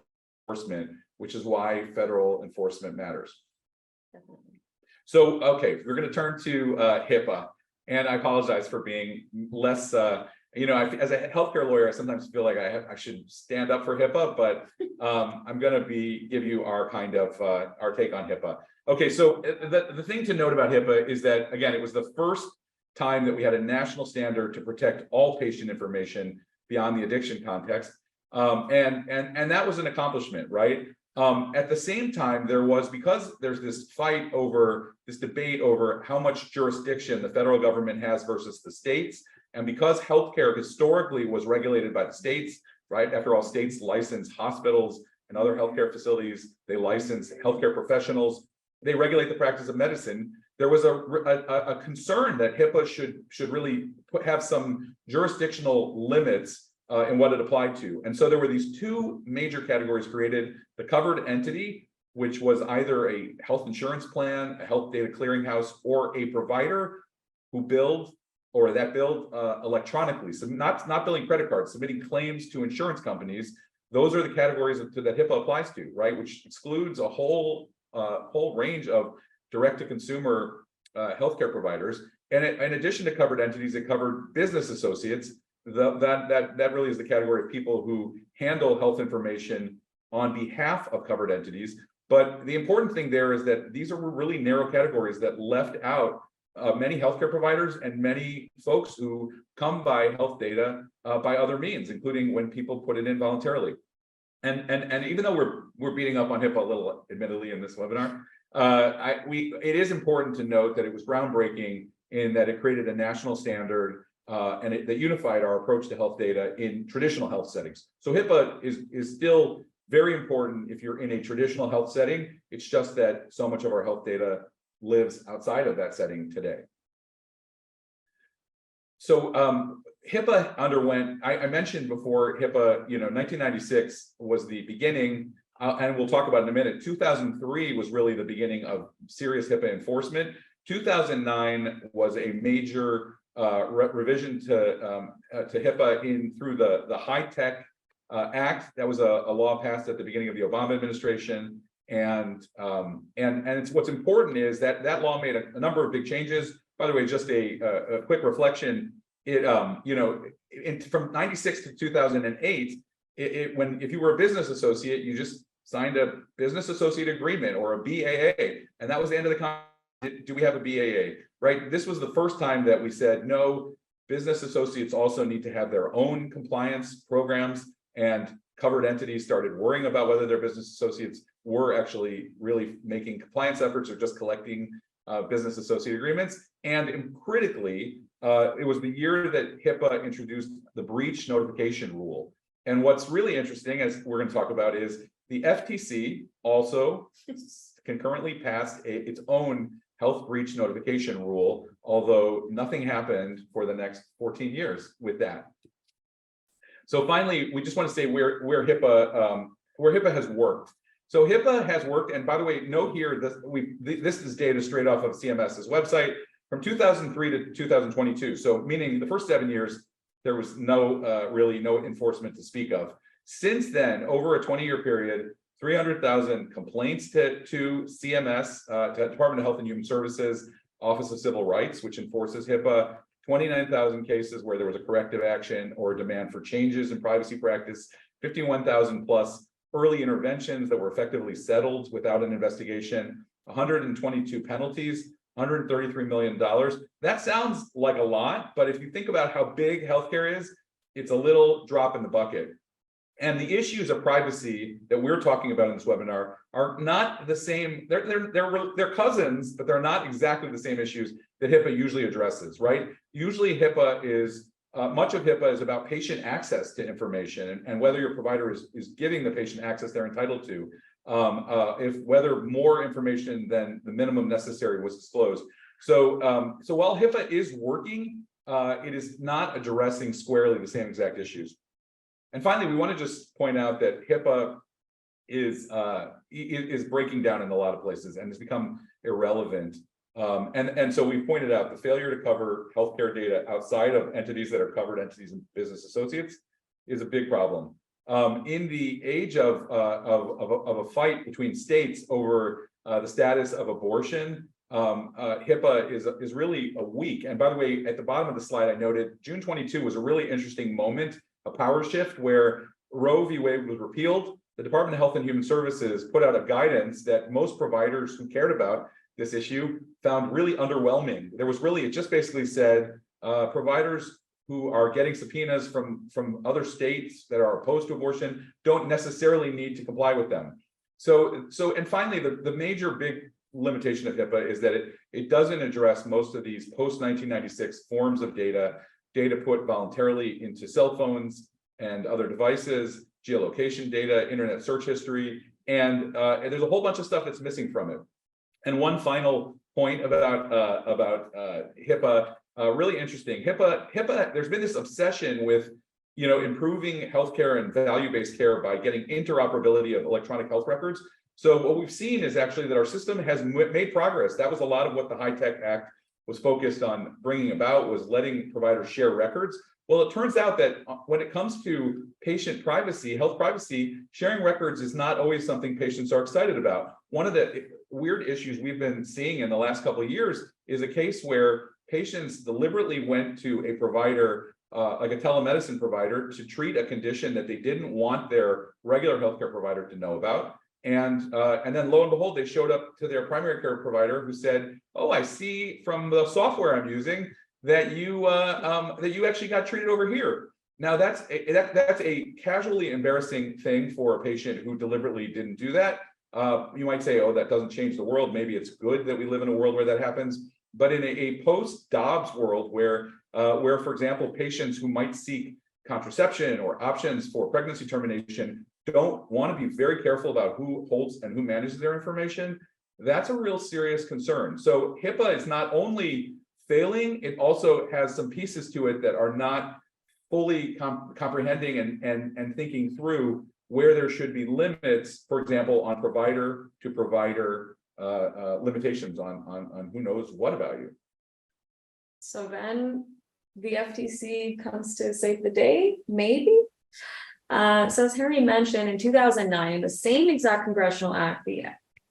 enforcement, which is why federal enforcement matters. Definitely. So, okay, we're going to turn to HIPAA, and I apologize for being less. As a healthcare lawyer, I sometimes feel like I should stand up for HIPAA, but I'm going to give you our kind of our take on HIPAA. Okay, so the thing to note about HIPAA is that, again, it was the first time that we had a national standard to protect all patient information beyond the addiction context, and that was an accomplishment, right? At the same time, because there's this debate over how much jurisdiction the federal government has versus the states. And because healthcare historically was regulated by the states, right? After all, states license hospitals and other healthcare facilities, they license healthcare professionals, they regulate the practice of medicine. There was a concern that HIPAA should really have some jurisdictional limits in what it applied to. And so there were these 2 major categories created: the covered entity, which was either a health insurance plan, a health data clearinghouse, or a provider who billed electronically, so not billing credit cards, submitting claims to insurance companies. Those are the categories that HIPAA applies to, right? Which excludes a whole range of direct-to-consumer healthcare providers. And in addition to covered entities, it covered business associates. That really is the category of people who handle health information on behalf of covered entities. But the important thing there is that these are really narrow categories that left out many healthcare providers and many folks who come by health data by other means, including when people put it in voluntarily. And even though we're beating up on HIPAA a little, admittedly, in this webinar, it is important to note that it was groundbreaking in that it created a national standard that unified our approach to health data in traditional health settings. So HIPAA is still very important if you're in a traditional health setting. It's just that so much of our health data lives outside of that setting today. So HIPAA underwent, I mentioned before, HIPAA, 1996 was the beginning, and we'll talk about it in a minute. 2003 was really the beginning of serious HIPAA enforcement. 2009 was a major revision to HIPAA through the HITECH Act. That was a law passed at the beginning of the Obama administration. And it's what's important is that law made a number of big changes. By the way, just a quick reflection. From 96 to 2008, if you were a business associate, you just signed a business associate agreement or a BAA, and that was the end of the contract. Do we have a BAA? Right? This was the first time that we said, no, business associates also need to have their own compliance programs, and covered entities started worrying about whether their business associates were actually really making compliance efforts or just collecting business associate agreements. And critically, it was the year that HIPAA introduced the breach notification rule. And what's really interesting, as we're going to talk about, is the FTC also concurrently passed its own health breach notification rule, although nothing happened for the next 14 years with that. So finally, we just want to say where HIPAA has worked. So HIPAA has worked, and by the way, note here this is data straight off of CMS's website from 2003 to 2022. So meaning the first 7 years, there was really no enforcement to speak of. Since then, over a 20-year period, 300,000 complaints to CMS, to Department of Health and Human Services, Office of Civil Rights, which enforces HIPAA, 29,000 cases where there was a corrective action or a demand for changes in privacy practice, 51,000 plus early interventions that were effectively settled without an investigation, 122 penalties, $133 million. That sounds like a lot, but if you think about how big healthcare is, it's a little drop in the bucket. And the issues of privacy that we're talking about in this webinar are not the same. They're cousins, but they're not exactly the same issues that HIPAA usually addresses, right? Usually HIPAA is, much of HIPAA is about patient access to information and whether your provider is giving the patient access they're entitled to, whether more information than the minimum necessary was disclosed. So while HIPAA is working, it is not addressing squarely the same exact issues. And finally, we want to just point out that HIPAA is breaking down in a lot of places and has become irrelevant. And so we pointed out the failure to cover healthcare data outside of entities that are covered entities and business associates is a big problem. In the age of a fight between states over the status of abortion, HIPAA is really weak. And by the way, at the bottom of the slide, I noted June 22 was a really interesting moment, a power shift where Roe v. Wade was repealed. The Department of Health and Human Services put out a guidance that most providers who cared about this issue found really underwhelming. It just basically said providers who are getting subpoenas from other states that are opposed to abortion don't necessarily need to comply with them. And finally, the major big limitation of HIPAA is that it doesn't address most of these post-1996 forms of data put voluntarily into cell phones and other devices, geolocation data, internet search history, and there's a whole bunch of stuff that's missing from it. And one final point about HIPAA, really interesting. HIPAA, there's been this obsession with improving healthcare and value-based care by getting interoperability of electronic health records. So what we've seen is actually that our system has made progress. That was a lot of what the HITECH Act was focused on bringing about, was letting providers share records. Well, it turns out that when it comes to patient privacy, health privacy, sharing records is not always something patients are excited about. One of the weird issues we've been seeing in the last couple of years is a case where patients deliberately went to a provider, like a telemedicine provider, to treat a condition that they didn't want their regular healthcare provider to know about. And then lo and behold, they showed up to their primary care provider who said, "Oh, I see from the software I'm using that you actually got treated over here." Now that's a casually embarrassing thing for a patient who deliberately didn't do that. You might say, "Oh, that doesn't change the world. Maybe it's good that we live in a world where that happens." But in a post-Dobbs world where, for example, patients who might seek contraception or options for pregnancy termination don't want to be very careful about who holds and who manages their information, that's a real serious concern. So HIPAA is not only failing, it also has some pieces to it that are not fully comprehending and thinking through where there should be limits, for example, on provider to provider limitations on who knows what about you. So then the FTC comes to save the day, maybe? So as Harry mentioned, in 2009, the same exact congressional act,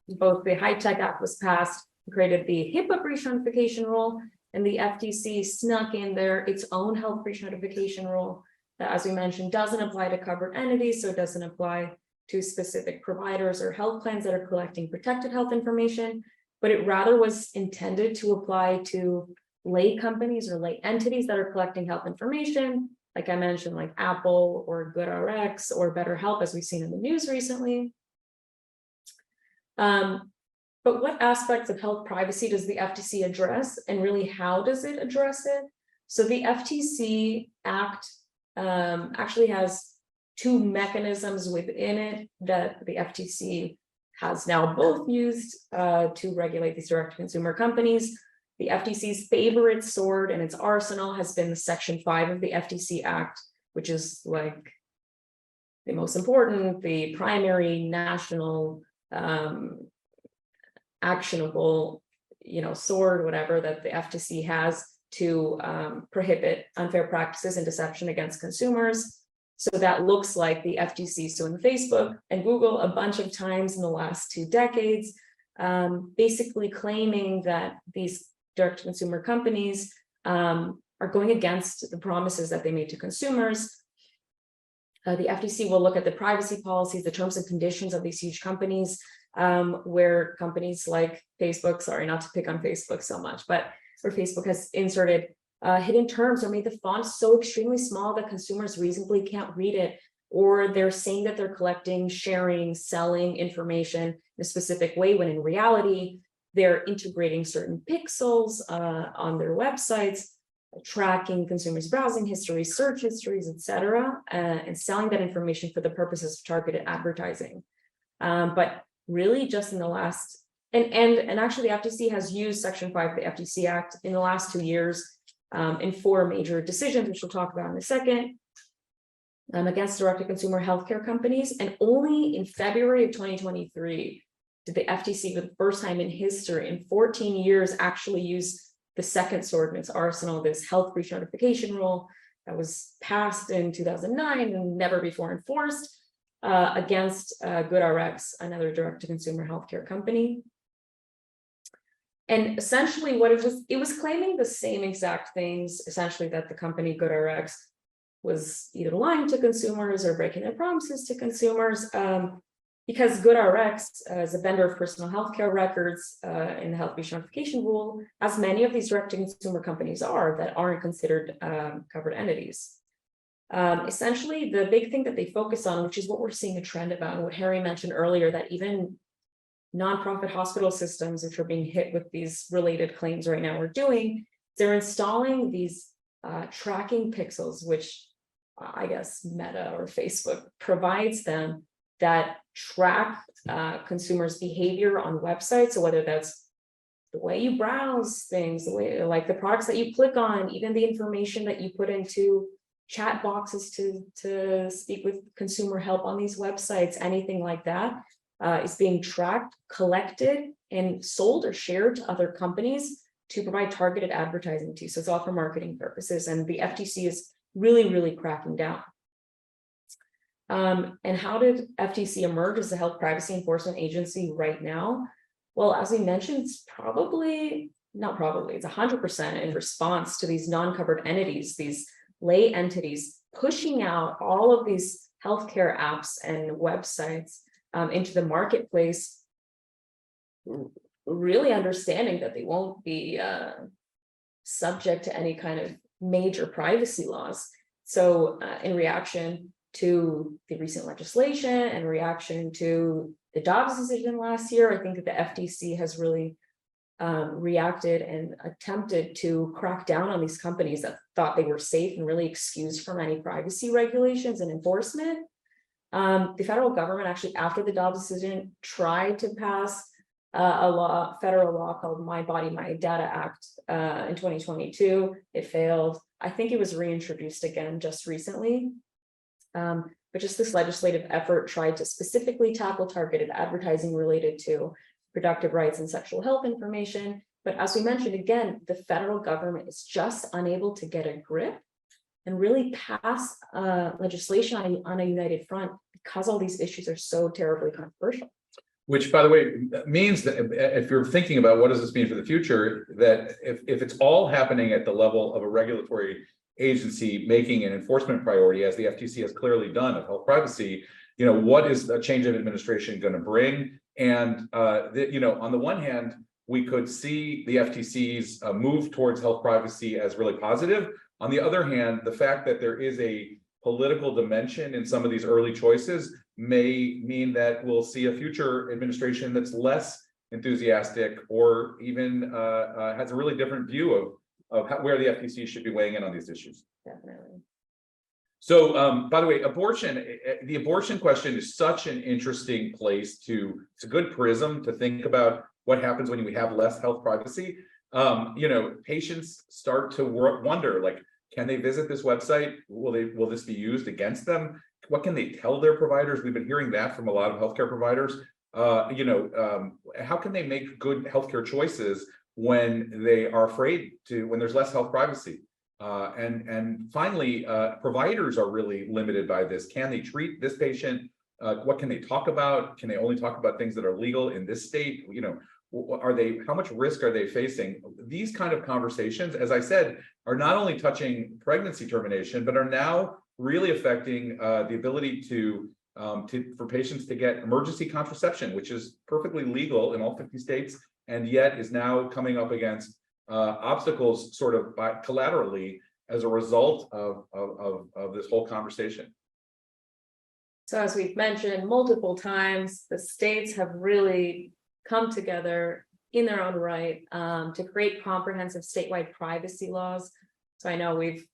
both the HITECH Act was passed, created the HIPAA breach notification rule, and the FTC snuck in there its own health breach notification rule that, as we mentioned, doesn't apply to covered entities, so it doesn't apply to specific providers or health plans that are collecting protected health information, but it rather was intended to apply to lay companies or lay entities that are collecting health information, like I mentioned, like Apple or GoodRx or BetterHelp, as we've seen in the news recently. But what aspects of health privacy does the FTC address, and really how does it address it? So the FTC Act actually has two mechanisms within it that the FTC has now both used to regulate these direct-to-consumer companies. The FTC's favorite sword in its arsenal has been Section 5 of the FTC Act, which is like the most important, the primary national actionable, sword, whatever, that the FTC has to prohibit unfair practices and deception against consumers. So that looks like the FTC suing Facebook and Google a bunch of times in the last 2 decades, basically claiming that these direct-to-consumer companies are going against the promises that they made to consumers. The FTC will look at the privacy policies, the terms and conditions of these huge companies, where companies like Facebook, sorry, not to pick on Facebook so much, but where Facebook has inserted hidden terms or made the font so extremely small that consumers reasonably can't read it, or they're saying that they're collecting, sharing, selling information in a specific way, when in reality, they're integrating certain pixels on their websites, tracking consumers' browsing histories, search histories, etc., and selling that information for the purposes of targeted advertising. But really just in the last, and actually the FTC has used Section 5 of the FTC Act in the last 2 years in 4 major decisions, which we'll talk about in a second, against direct-to-consumer healthcare companies. And only in February of 2023 did the FTC, for the first time in history, in 14 years, actually use the second sword in its arsenal, this health breach notification rule that was passed in 2009 and never before enforced, against GoodRx, another direct-to-consumer healthcare company. And essentially what it was claiming the same exact things, essentially, that the company GoodRx was either lying to consumers or breaking their promises to consumers, because GoodRx, as a vendor of personal healthcare records in the health breach notification rule, as many of these direct-to-consumer companies are that aren't considered covered entities. Essentially, the big thing that they focus on, which is what we're seeing a trend about, and what Harry mentioned earlier, that even nonprofit hospital systems, which are being hit with these related claims right now, are doing, they're installing these tracking pixels, which I guess Meta or Facebook provides them, that track consumers' behavior on websites. So whether that's the way you browse things, the way, like the products that you click on, even the information that you put into chat boxes to speak with consumer help on these websites, anything like that is being tracked, collected, and sold or shared to other companies to provide targeted advertising to. So it's all for marketing purposes, and the FTC is really cracking down. And how did FTC emerge as a health privacy enforcement agency right now? Well, as we mentioned, it's it's 100% in response to these non-covered entities, these lay entities pushing out all of these healthcare apps and websites into the marketplace, really understanding that they won't be subject to any kind of major privacy laws. So in reaction to the recent legislation and reaction to the Dobbs decision last year, I think that the FTC has really reacted and attempted to crack down on these companies that thought they were safe and really excused from any privacy regulations and enforcement. The federal government actually, after the Dobbs decision, tried to pass a federal law called My Body, My Data Act in 2022. It failed. I think it was reintroduced again just recently. But just this legislative effort tried to specifically tackle targeted advertising related to reproductive rights and sexual health information. But as we mentioned, again, the federal government is just unable to get a grip and really pass legislation on a united front, because all these issues are so terribly controversial. Which, by the way, means that if you're thinking about what does this mean for the future, that if it's all happening at the level of a regulatory agency making an enforcement priority, as the FTC has clearly done, of health privacy, what is a change of administration going to bring? And on the one hand, we could see the FTC's move towards health privacy as really positive. On the other hand, the fact that there is a political dimension in some of these early choices may mean that we'll see a future administration that's less enthusiastic or even has a really different view of where the FTC should be weighing in on these issues. Definitely. So, by the way, the abortion question is such an interesting place it's a good prism to think about what happens when we have less health privacy. Patients start to wonder, like, can they visit this website? Will this be used against them? What can they tell their providers? We've been hearing that from a lot of healthcare providers. How can they make good healthcare choices when they are afraid when there's less health privacy? And finally, providers are really limited by this. Can they treat this patient? What can they talk about? Can they only talk about things that are legal in this state? How much risk are they facing? These kind of conversations, as I said, are not only touching pregnancy termination, but are now really affecting the ability for patients to get emergency contraception, which is perfectly legal in all 50 states, and yet is now coming up against obstacles sort of collaterally as a result of this whole conversation. So as we've mentioned multiple times, the states have really come together in their own right to create comprehensive statewide privacy laws. So I know we've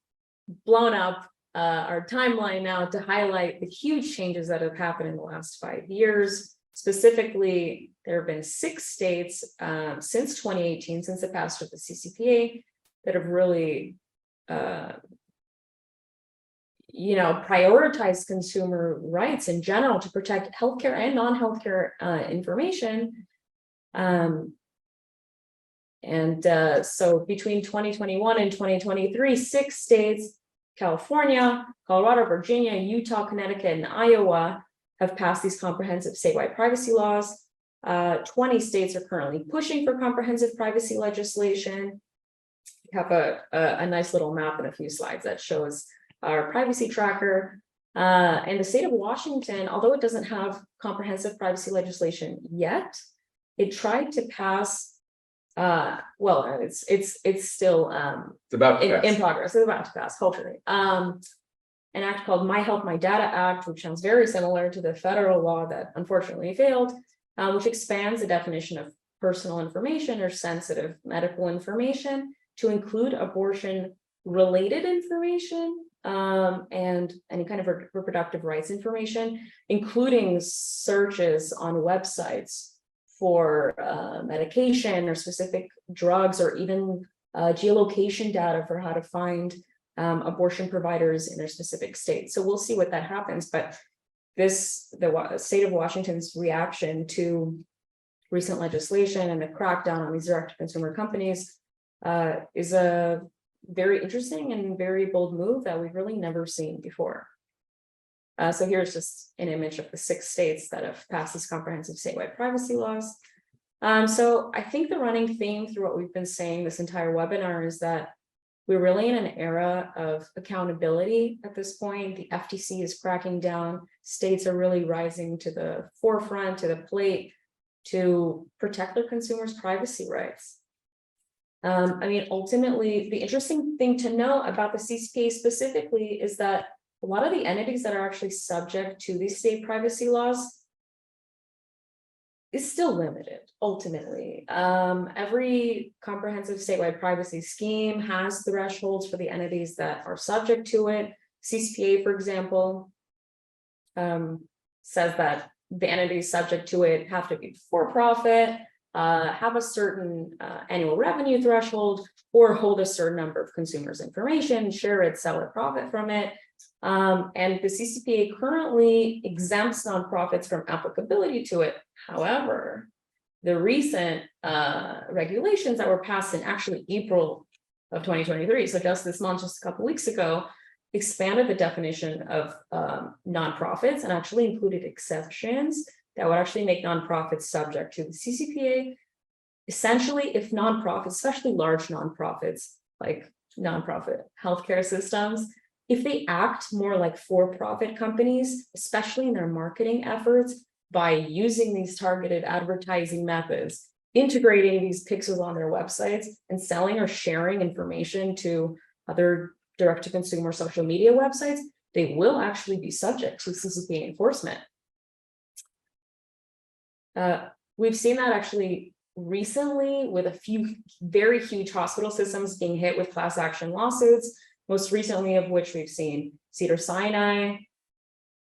blown up our timeline now to highlight the huge changes that have happened in the last 5 years. Specifically, there have been 6 states since 2018, since the passage of the CCPA, that have really prioritized consumer rights in general to protect healthcare and non-healthcare information. So between 2021 and 2023, 6 states, California, Colorado, Virginia, Utah, Connecticut, and Iowa, have passed these comprehensive statewide privacy laws. 20 states are currently pushing for comprehensive privacy legislation. We have a nice little map in a few slides that shows our privacy tracker. And the state of Washington, although it doesn't have comprehensive privacy legislation yet, it tried to pass. It's still It's about to pass. in progress. It's about to pass, hopefully. An act called My Health, My Data Act, which sounds very similar to the federal law that unfortunately failed, which expands the definition of personal information or sensitive medical information to include abortion-related information and any kind of reproductive rights information, including searches on websites for medication or specific drugs, or even geolocation data for how to find abortion providers in their specific state. So we'll see what that happens. But the state of Washington's reaction to recent legislation and the crackdown on these direct-to-consumer companies is a very interesting and very bold move that we've really never seen before. So here's just an image of the 6 states that have passed these comprehensive statewide privacy laws. So I think the running theme through what we've been saying this entire webinar is that we're really in an era of accountability at this point. The FTC is cracking down. States are really rising to the forefront, to the plate, to protect their consumers' privacy rights. Ultimately, the interesting thing to know about the CCPA specifically is that a lot of the entities that are actually subject to these state privacy laws is still limited, ultimately. Every comprehensive statewide privacy scheme has thresholds for the entities that are subject to it. CCPA, for example, says that the entities subject to it have to be for-profit, have a certain annual revenue threshold, or hold a certain number of consumers' information, share it, sell it, profit from it. And the CCPA currently exempts nonprofits from applicability to it. However, the recent regulations that were passed in actually April of 2023, so just this month, just a couple weeks ago, expanded the definition of nonprofits and actually included exceptions that would actually make nonprofits subject to the CCPA. Essentially, if nonprofits, especially large nonprofits like nonprofit healthcare systems, if they act more like for-profit companies, especially in their marketing efforts, by using these targeted advertising methods, integrating these pixels on their websites, and selling or sharing information to other direct-to-consumer social media websites, they will actually be subject to CCPA enforcement. we've seen that actually recently with a few very huge hospital systems being hit with class action lawsuits, most recently of which we've seen Cedars-Sinai,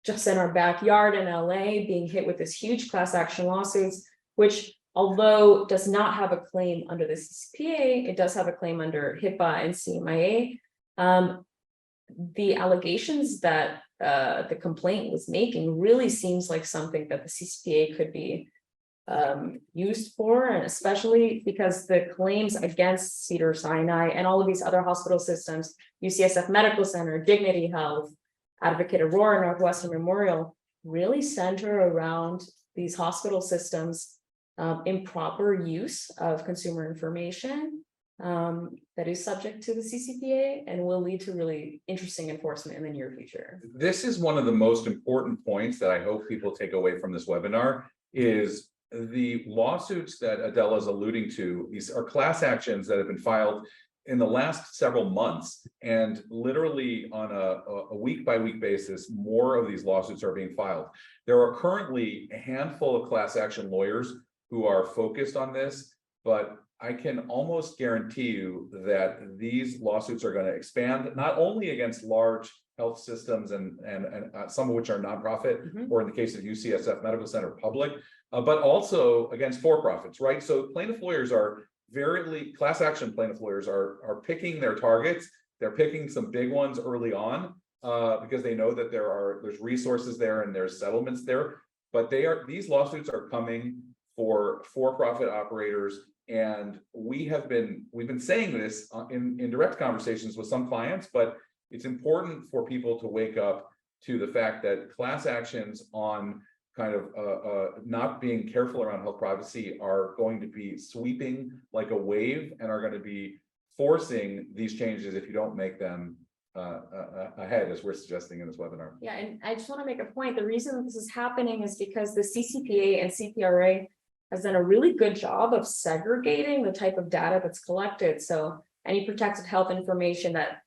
just in our backyard in LA, being hit with this huge class action lawsuits, which although does not have a claim under the CCPA, it does have a claim under HIPAA and CMIA. The allegations that the complaint was making really seems like something that the CCPA could be used for, and especially because the claims against Cedars-Sinai and all of these other hospital systems, UCSF Medical Center, Dignity Health, Advocate Aurora, Northwestern Memorial, really center around these hospital systems' improper use of consumer information that is subject to the CCPA and will lead to really interesting enforcement in the near future. This is one of the most important points that I hope people take away from this webinar is the lawsuits that Adella is alluding to. These are class actions that have been filed in the last several months, and literally on a week-by-week basis, more of these lawsuits are being filed. There are currently a handful of class action lawyers who are focused on this, but I can almost guarantee you that these lawsuits are going to expand, not only against large health systems and some of which are nonprofit, or in the case of UCSF Medical Center, public, but also against for-profits, right? So plaintiff lawyers are class action plaintiff lawyers are picking their targets. They're picking some big ones early on because they know that there's resources there and there's settlements there. But these lawsuits are coming for-profit operators, and we've been saying this in direct conversations with some clients, but it's important for people to wake up to the fact that class actions on kind of not being careful around health privacy are going to be sweeping like a wave and are going to be forcing these changes if you don't make them ahead, as we're suggesting in this webinar. Yeah, and I just want to make a point. The reason this is happening is because the CCPA and CPRA has done a really good job of segregating the type of data that's collected. So any protected health information that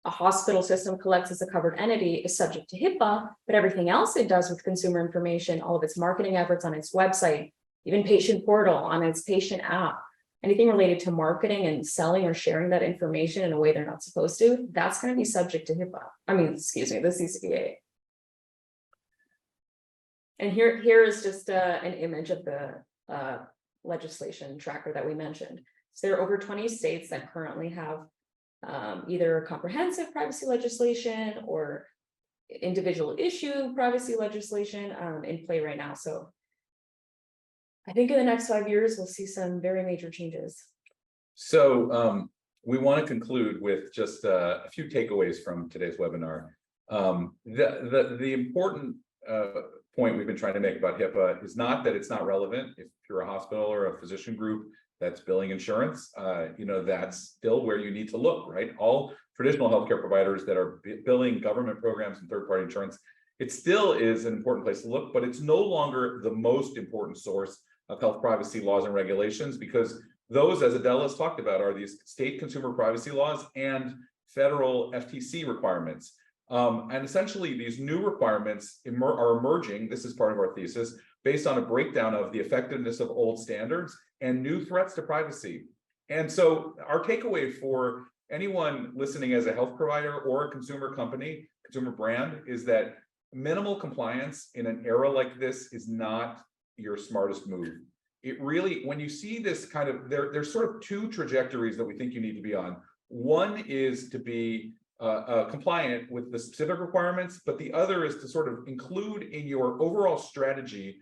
a hospital system collects as a covered entity is subject to HIPAA, but everything else it does with consumer information, all of its marketing efforts on its website, even patient portal on its patient app, anything related to marketing and selling or sharing that information in a way they're not supposed to, that's going to be subject to HIPAA. I mean, excuse me, the CCPA. And here is just an image of the legislation tracker that we mentioned. So there are over 20 states that currently have either comprehensive privacy legislation or individual issue privacy legislation in play right now. So I think in the next 5 years, we'll see some very major changes. So we want to conclude with just a few takeaways from today's webinar. The important point we've been trying to make about HIPAA is not that it's not relevant. If you're a hospital or a physician group that's billing insurance, that's still where you need to look, right? All traditional healthcare providers that are billing government programs and third-party insurance, it still is an important place to look, but it's no longer the most important source of health privacy laws and regulations, because those, as Adella has talked about, are these state consumer privacy laws and federal FTC requirements. And essentially, these new requirements are emerging, this is part of our thesis, based on a breakdown of the effectiveness of old standards and new threats to privacy. And so our takeaway for anyone listening as a health provider or a consumer company, consumer brand, is that minimal compliance in an era like this is not your smartest move. It really, when you see this kind of, there's sort of two trajectories that we think you need to be on. One is to be compliant with the specific requirements, but the other is to sort of include in your overall strategy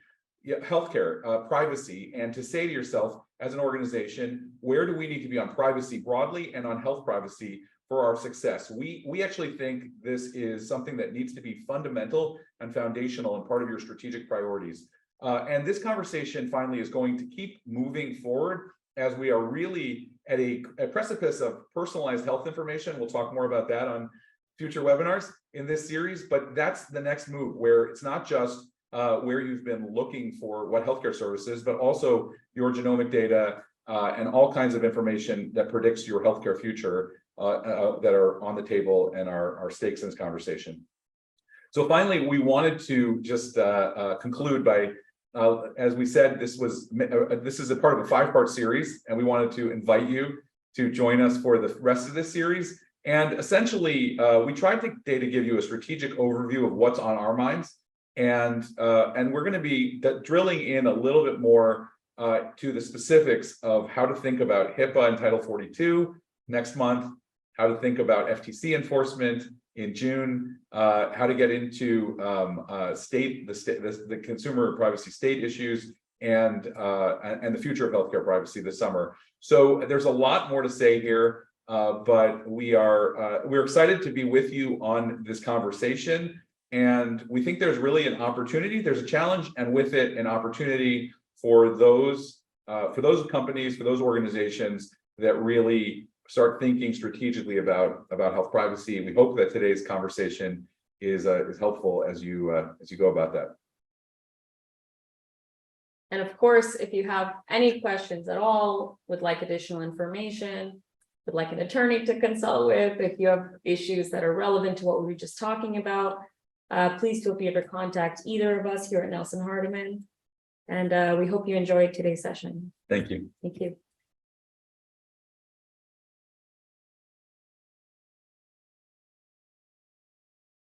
healthcare privacy, and to say to yourself as an organization, where do we need to be on privacy broadly and on health privacy for our success? We actually think this is something that needs to be fundamental and foundational and part of your strategic priorities. And this conversation finally is going to keep moving forward as we are really at a precipice of personalized health information. We'll talk more about that on future webinars in this series, but that's the next move, where it's not just where you've been looking for what healthcare services, but also your genomic data and all kinds of information that predicts your healthcare future that are on the table and are stakes in this conversation. So finally, we wanted to just conclude by as we said, this is a part of a 5-part series, and we wanted to invite you to join us for the rest of this series. And essentially, we tried today to give you a strategic overview of what's on our minds, and we're going to be drilling in a little bit more to the specifics of how to think about HIPAA and Title 42 next month, how to think about FTC enforcement in June, how to get into the consumer privacy state issues, and the future of healthcare privacy this summer. So there's a lot more to say here, but we're excited to be with you on this conversation, and we think there's really an opportunity. There's a challenge, and with it, an opportunity for those companies, for those organizations that really start thinking strategically about health privacy. We hope that today's conversation is helpful as you go about that. And of course, if you have any questions at all, would like additional information, would like an attorney to consult with, if you have issues that are relevant to what we were just talking about, please feel free to contact either of us here at Nelson Hardiman. And we hope you enjoyed today's session. Thank you. Thank you.